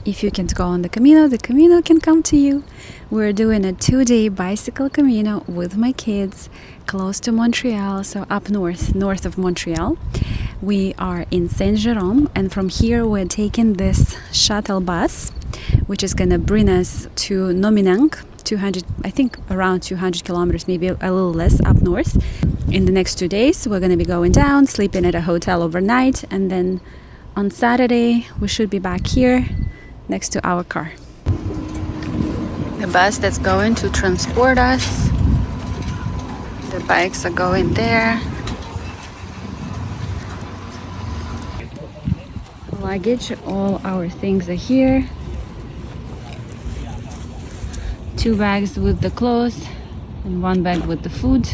If you can't go on the Camino can come to you. We're doing a 2-day bicycle Camino with my kids close to Montreal, so up north of Montreal. We are in Saint-Jérôme, and from here we're taking this shuttle bus, which is gonna bring us to Nominingue, around 200 kilometers, maybe a little less up north. In the next 2 days, we're gonna be going down, sleeping at a hotel overnight, and then on Saturday, we should be back here next to our car. The bus that's going to transport us. The bikes are going there. Luggage, all our things are here. 2 bags with the clothes and 1 bag with the food.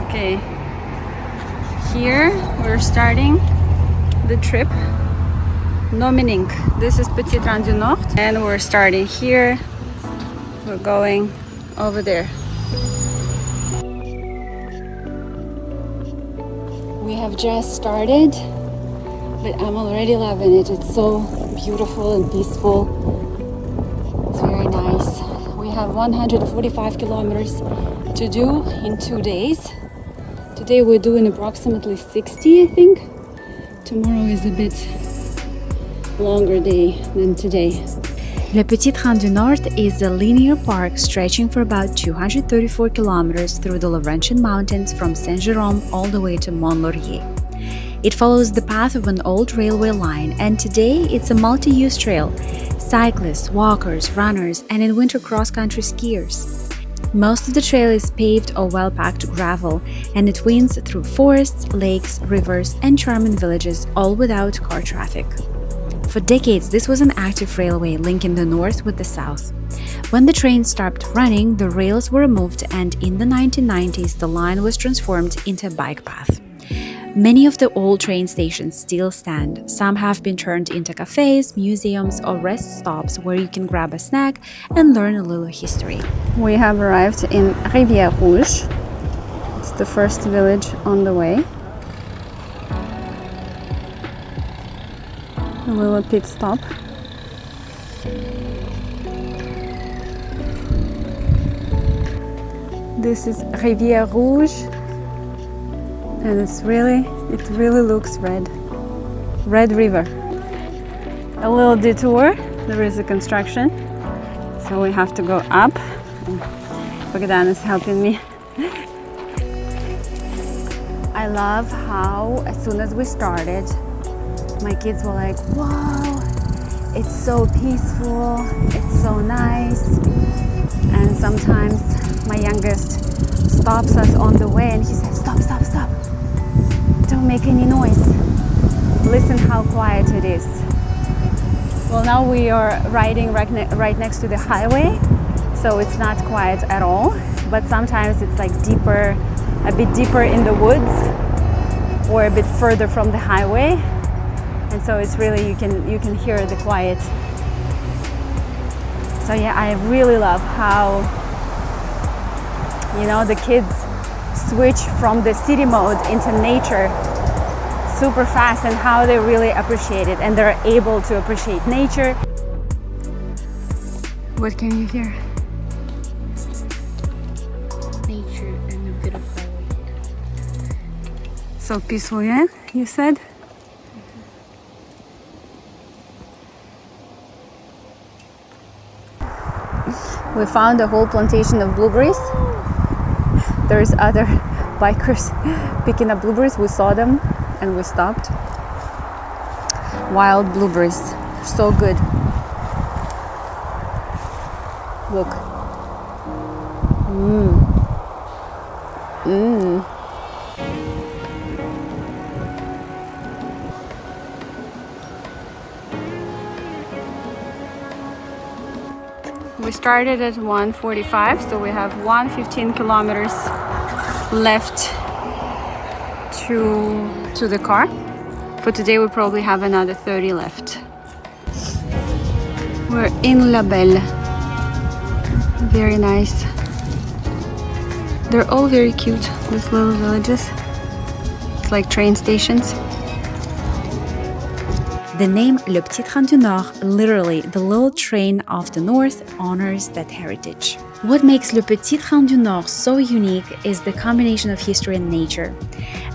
Okay, here we're starting the trip. Nominingue. This is Petit-Rhin du Nord, and we're starting here. We're going over there. We have just started, but I'm already loving it. It's so beautiful and peaceful. It's very nice. We have 145 kilometers to do in 2 days. Today we're doing approximately 60, I think. Tomorrow is a bit longer day than today. Le Petit-Rhin du Nord is a linear park stretching for about 234 kilometers through the Laurentian mountains from Saint-Jérôme all the way to Mont-Laurier. It follows the path of an old railway line, and today it's a multi-use trail. Cyclists, walkers, runners, and in winter cross-country skiers. Most of the trail is paved or well-packed gravel, and it winds through forests, lakes, rivers, and charming villages, all without car traffic. For decades, this was an active railway linking the north with the south. When the train stopped running, the rails were removed, and in the 1990s, the line was transformed into a bike path. Many of the old train stations still stand. Some have been turned into cafés, museums, or rest stops where you can grab a snack and learn a little history. We have arrived in Rivière-Rouge. It's the first village on the way. A little pit stop. This is Rivière-Rouge. And it really looks red. Red River. A little detour. There is a construction, so we have to go up. Bogdan is helping me. I love how as soon as we started, my kids were like, wow, it's so peaceful, it's so nice. And sometimes my youngest stops us on the way and he says, stop, stop, stop. Don't make any noise. Listen how quiet it is. Well, now we are riding right next to the highway, so it's not quiet at all. But sometimes it's like a bit deeper in the woods or a bit further from the highway. And so it's really, you can hear the quiet. So yeah, I really love how, the kids switch from the city mode into nature super fast, and how they really appreciate it, and they're able to appreciate nature. What can you hear? Nature and a beautiful lake. So peaceful, yeah? You said? We found a whole plantation of blueberries. There's other bikers picking up blueberries. We saw them and we stopped. Wild blueberries, so good. Look. We started at 1:45, so we have 115 kilometers left to the car. For today we probably have another 30 left. We're in La Belle. Very nice. They're all very cute, these little villages. It's like train stations. The name Le Petit Train du Nord, literally the little train of the north, honors that heritage. What makes Le Petit Train du Nord so unique is the combination of history and nature.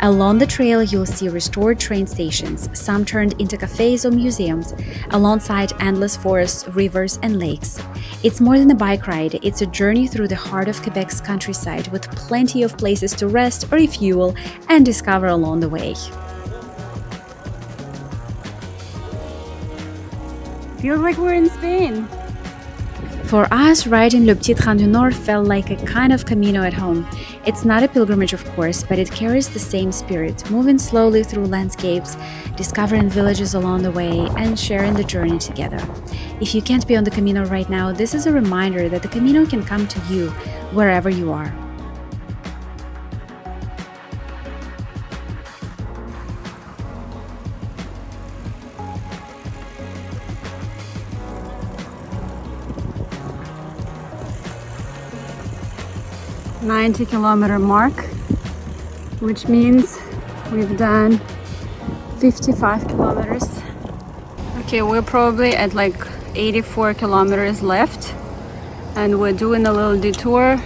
Along the trail, you'll see restored train stations, some turned into cafés or museums, alongside endless forests, rivers, and lakes. It's more than a bike ride, it's a journey through the heart of Quebec's countryside with plenty of places to rest or refuel and discover along the way. Feels like we're in Spain. For us, riding Le Petit Train du Nord felt like a kind of Camino at home. It's not a pilgrimage, of course, but it carries the same spirit, moving slowly through landscapes, discovering villages along the way, and sharing the journey together. If you can't be on the Camino right now, this is a reminder that the Camino can come to you wherever you are. .90-kilometer mark, which means we've done 55 kilometers. Okay, we're probably at like 84 kilometers left, and we're doing a little detour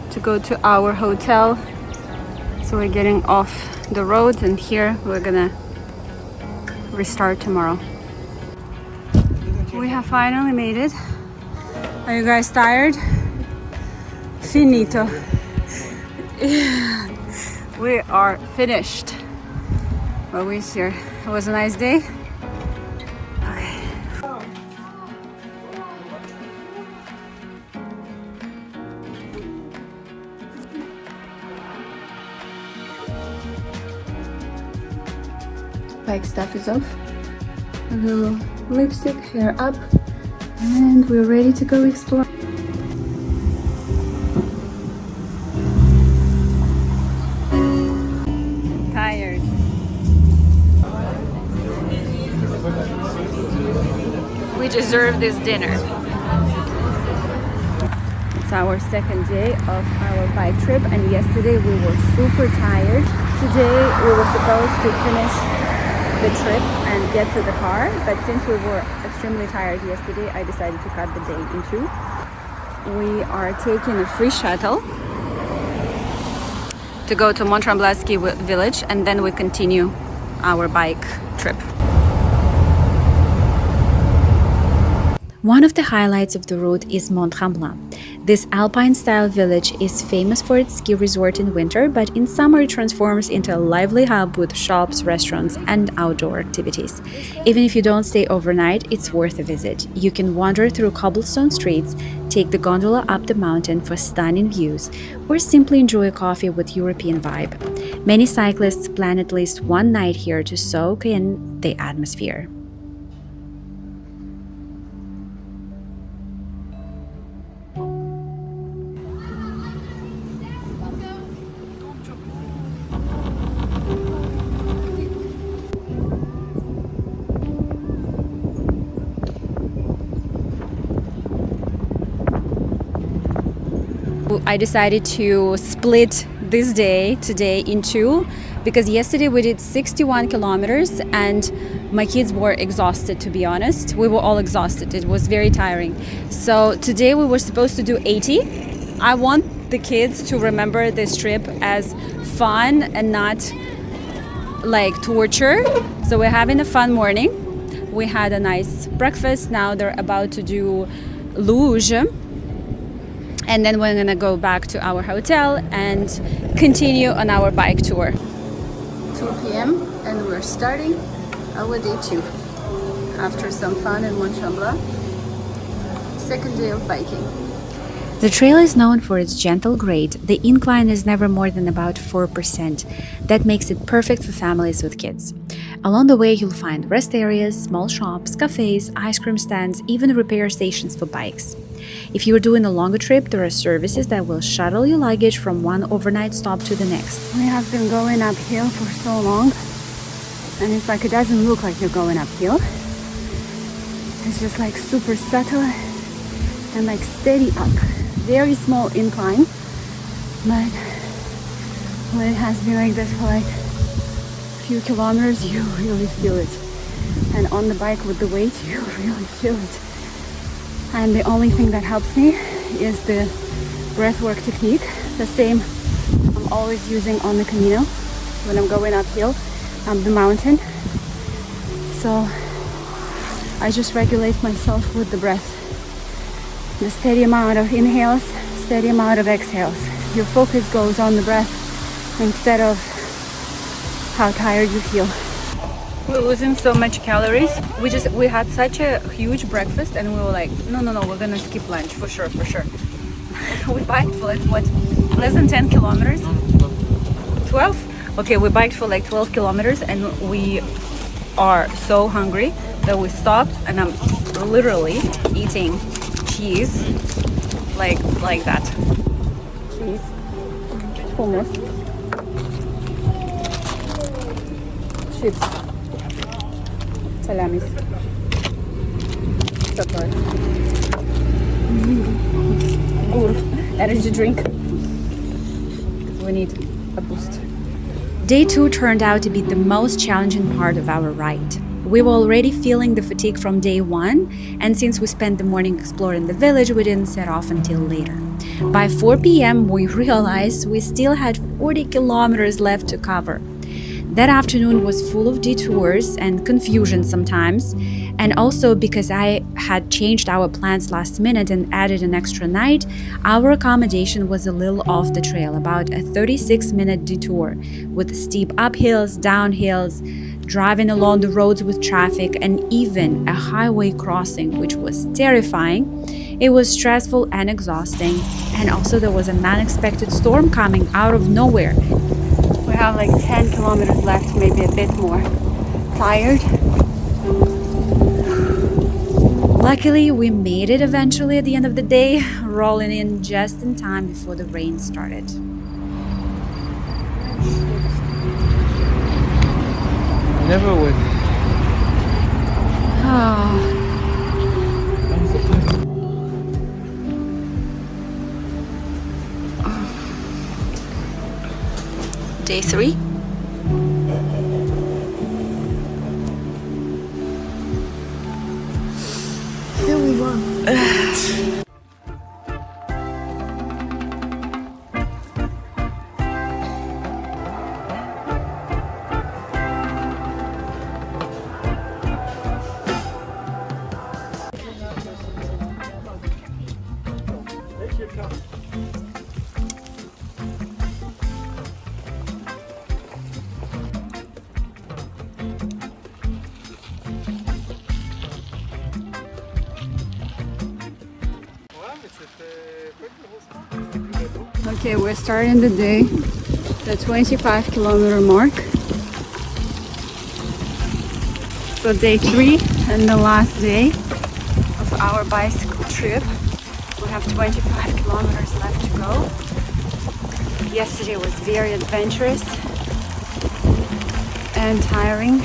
to go to our hotel. So we're getting off the road, and here we're gonna restart tomorrow. We have finally made it. Are you guys tired? Finito. We are finished. But we're here. It was a nice day. Okay. Bike stuff is off. A little lipstick, hair up, and we're ready to go explore. Tired. We deserve this dinner. It's our second day of our bike trip, and yesterday we were super tired. Today we were supposed to finish the trip and get to the car, but since we were extremely tired yesterday, I decided to cut the day in two. We are taking a free shuttle to go to Mont-Tremblant ski village, and then we continue our bike trip. One of the highlights of the route is Mont-Tremblant. This alpine-style village is famous for its ski resort in winter, but in summer it transforms into a lively hub with shops, restaurants, and outdoor activities. Even if you don't stay overnight, it's worth a visit. You can wander through cobblestone streets, take the gondola up the mountain for stunning views, or simply enjoy a coffee with European vibe. Many cyclists plan at least one night here to soak in the atmosphere. I decided to split this day today in two, because yesterday we did 61 kilometers and my kids were exhausted, to be honest. We were all exhausted. It was very tiring. So today we were supposed to do 80. I want the kids to remember this trip as fun and not like torture. So we're having a fun morning. We had a nice breakfast. Now they're about to do luge. And then we're gonna go back to our hotel and continue on our bike tour. 2 p.m. and we're starting our day 2 after some fun in Mont-Tremblant. Second day of biking. The trail is known for its gentle grade. The incline is never more than about 4%. That makes it perfect for families with kids. Along the way, you'll find rest areas, small shops, cafes, ice cream stands, even repair stations for bikes. If you're doing a longer trip, there are services that will shuttle your luggage from one overnight stop to the next. We have been going uphill for so long And it's like, it doesn't look like you're going uphill. It's just like super subtle and like steady up. Very small incline, but when it has been like this for like a few kilometers, you really feel it. And on the bike with the weight, you really feel it. And the only thing that helps me is the breathwork technique, the same I'm always using on the Camino when I'm going uphill, up the mountain. So I just regulate myself with the breath. The steady amount of inhales, steady amount of exhales. Your focus goes on the breath instead of how tired you feel. We're losing so much calories. We had such a huge breakfast and we were like, no, we're gonna skip lunch for sure. We biked for like what, less than 10 kilometers? 12? Okay, we biked for like 12 kilometers and we are so hungry that we stopped, and I'm literally eating cheese like that. Cheese, hummus, chips, salamis, supper, energy drink, because we need a boost. Day 2 turned out to be the most challenging part of our ride. We were already feeling the fatigue from day 1, and since we spent the morning exploring the village, we didn't set off until later. By 4 p.m., we realized we still had 40 kilometers left to cover. That afternoon was full of detours and confusion sometimes, and also because I had changed our plans last minute and added an extra night, our accommodation was a little off the trail, about a 36-minute detour with steep uphills, downhills, driving along the roads with traffic, and even a highway crossing, which was terrifying. It was stressful and exhausting, and also there was an unexpected storm coming out of nowhere. We have like 10 kilometers left, maybe a bit more. Tired. Luckily, we made it eventually at the end of the day, rolling in just in time before the rain started. Never would. Oh. Day 3. Okay, we're starting the day, the 25-kilometer mark. So day 3 and the last day of our bicycle trip. We have 25 kilometers left to go. Yesterday was very adventurous and tiring,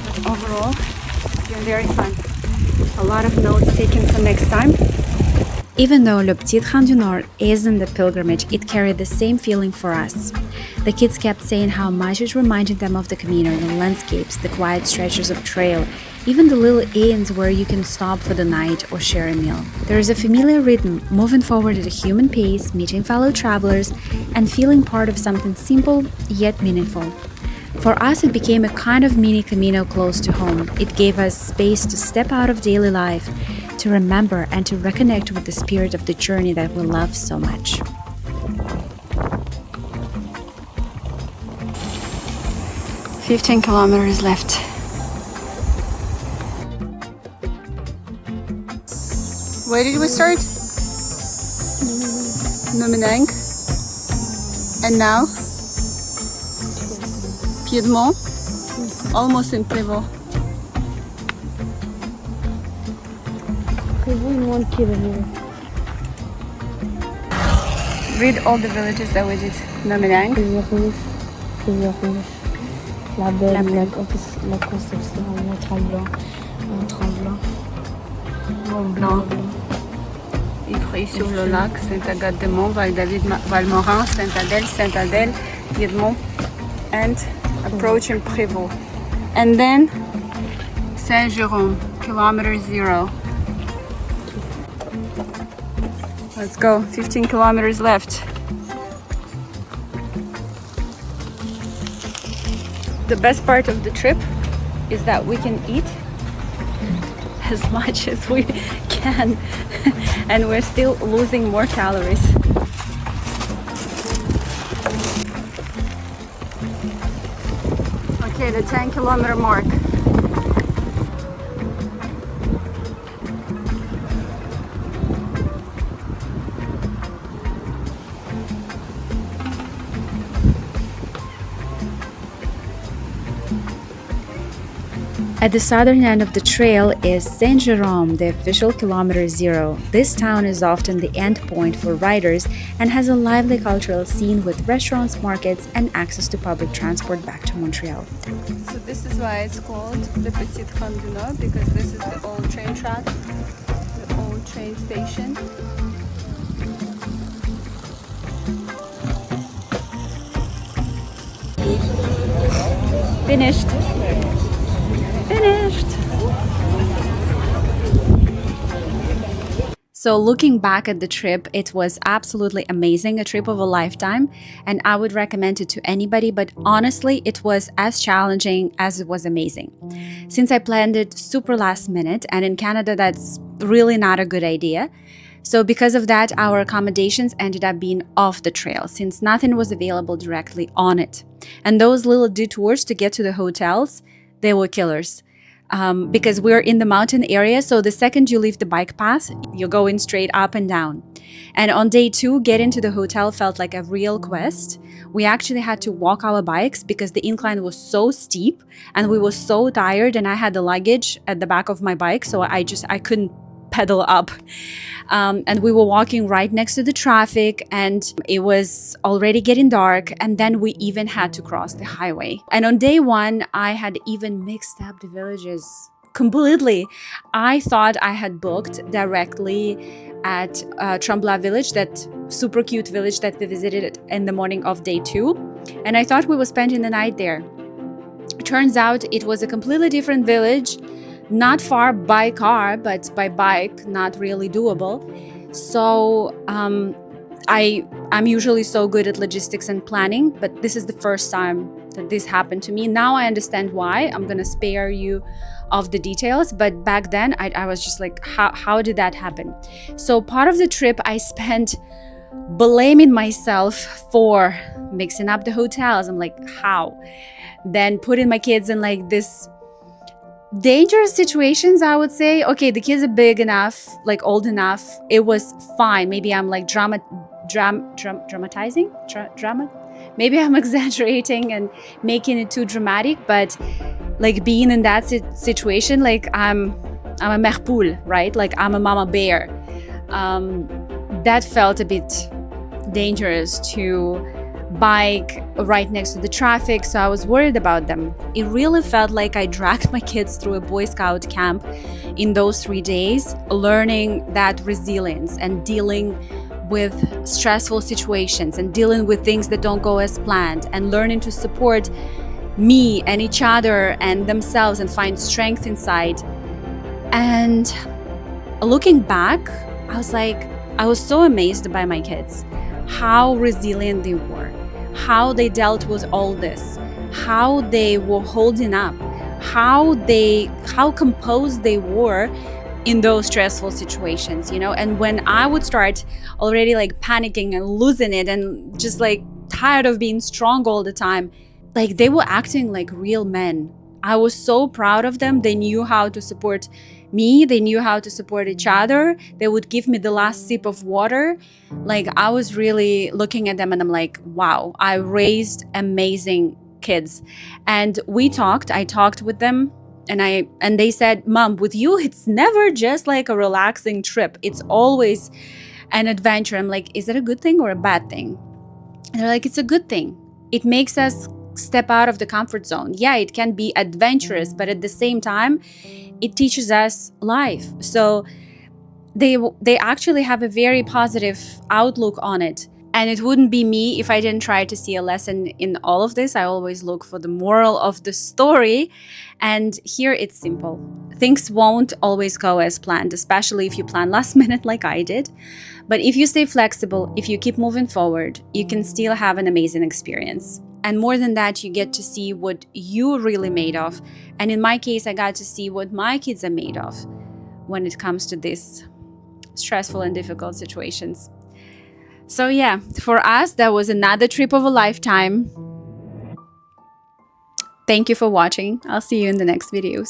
but overall it's been very fun. A lot of notes taken for next time. Even though Le Petit Train du Nord isn't a pilgrimage, it carried the same feeling for us. The kids kept saying how much it reminded them of the Camino, the landscapes, the quiet stretches of trail, even the little inns where you can stop for the night or share a meal. There is a familiar rhythm, moving forward at a human pace, meeting fellow travelers, and feeling part of something simple yet meaningful. For us, it became a kind of mini Camino close to home. It gave us space to step out of daily life, to remember and to reconnect with the spirit of the journey that we love so much. "15 kilometers left. Where did we start? Nominingue. And now? Piedmont. Almost in Prévost. Read all the villages that we did. Nominingue. La belle, La belle. la Conception, Mont-Tremblant, Mont-Tremblant, Mont-Blanc. Yvré sur le lac, Sainte-Agathe-de-Mont, Val-David, Valmorin, Sainte-Adèle, Sainte-Adèle, Piedmont, and approaching Prévost. And then Saint-Jérôme, kilometer 0. Let's go, 15 kilometers left. The best part of the trip is that we can eat as much as we can and we're still losing more calories. Okay, the 10-kilometer mark. At the southern end of the trail is Saint-Jérôme, the official kilometer 0. This town is often the end point for riders and has a lively cultural scene with restaurants, markets, and access to public transport back to Montreal. So this is why it's called the Petit Trente du Nord, because this is the old train track, the old train station. Finished. Finished. So looking back at the trip, it was absolutely amazing, a trip of a lifetime, and I would recommend it to anybody, but honestly, it was as challenging as it was amazing. Since I planned it super last minute, and in Canada, that's really not a good idea. So because of that, our accommodations ended up being off the trail since nothing was available directly on it. And those little detours to get to the hotels, they were killers. Because we're in the mountain area, so the second you leave the bike path, you're going straight up and down. And on day 2, getting to the hotel felt like a real quest. We actually had to walk our bikes because the incline was so steep and we were so tired, and I had the luggage at the back of my bike, so I couldn't pedal up. And we were walking right next to the traffic, and it was already getting dark, and then we even had to cross the highway. And on day 1, I had even mixed up the villages completely. I thought I had booked directly at Tremblant village, that super cute village that we visited in the morning of day 2, and I thought we were spending the night there. Turns out it was a completely different village, not far by car, but by bike, not really doable. So I'm usually so good at logistics and planning, but this is the first time that this happened to me. Now I understand why. I'm gonna spare you of the details, but back then I was just like, how did that happen? So part of the trip I spent blaming myself for mixing up the hotels. I'm like, how? Then putting my kids in like this dangerous situations, I would say. Okay, the kids are big enough, like old enough. It was fine. Maybe I'm like dramatizing? Maybe I'm exaggerating and making it too dramatic, but like being in that situation, like I'm a mère poule, right? Like I'm a mama bear. That felt a bit dangerous to bike right next to the traffic, so I was worried about them. It really felt like I dragged my kids through a Boy Scout camp in those 3 days, learning that resilience and dealing with stressful situations and dealing with things that don't go as planned, and learning to support me and each other and themselves and find strength inside. And looking back, I was so amazed by my kids, how resilient they were, how they dealt with all this, how they were holding up, how composed they were in those stressful situations, you know. And when I would start already like panicking and losing it and just like tired of being strong all the time, like they were acting like real men. I was so proud of them. They knew how to support me. They knew how to support each other. They would give me the last sip of water. Like I was really looking at them and I'm like, wow, I raised amazing kids. And I talked with them, and they said, Mom, with you, it's never just like a relaxing trip. It's always an adventure. I'm like, is it a good thing or a bad thing? And they're like, it's a good thing. It makes us step out of the comfort zone. Yeah, it can be adventurous, but at the same time, it teaches us life. So they actually have a very positive outlook on it. And it wouldn't be me if I didn't try to see a lesson in all of this. I always look for the moral of the story. And here it's simple. Things won't always go as planned, especially if you plan last minute like I did. But if you stay flexible, if you keep moving forward, you can still have an amazing experience. And more than that, you get to see what you're really made of. And in my case, I got to see what my kids are made of when it comes to these stressful and difficult situations. So yeah, for us, that was another trip of a lifetime. Thank you for watching. I'll see you in the next videos.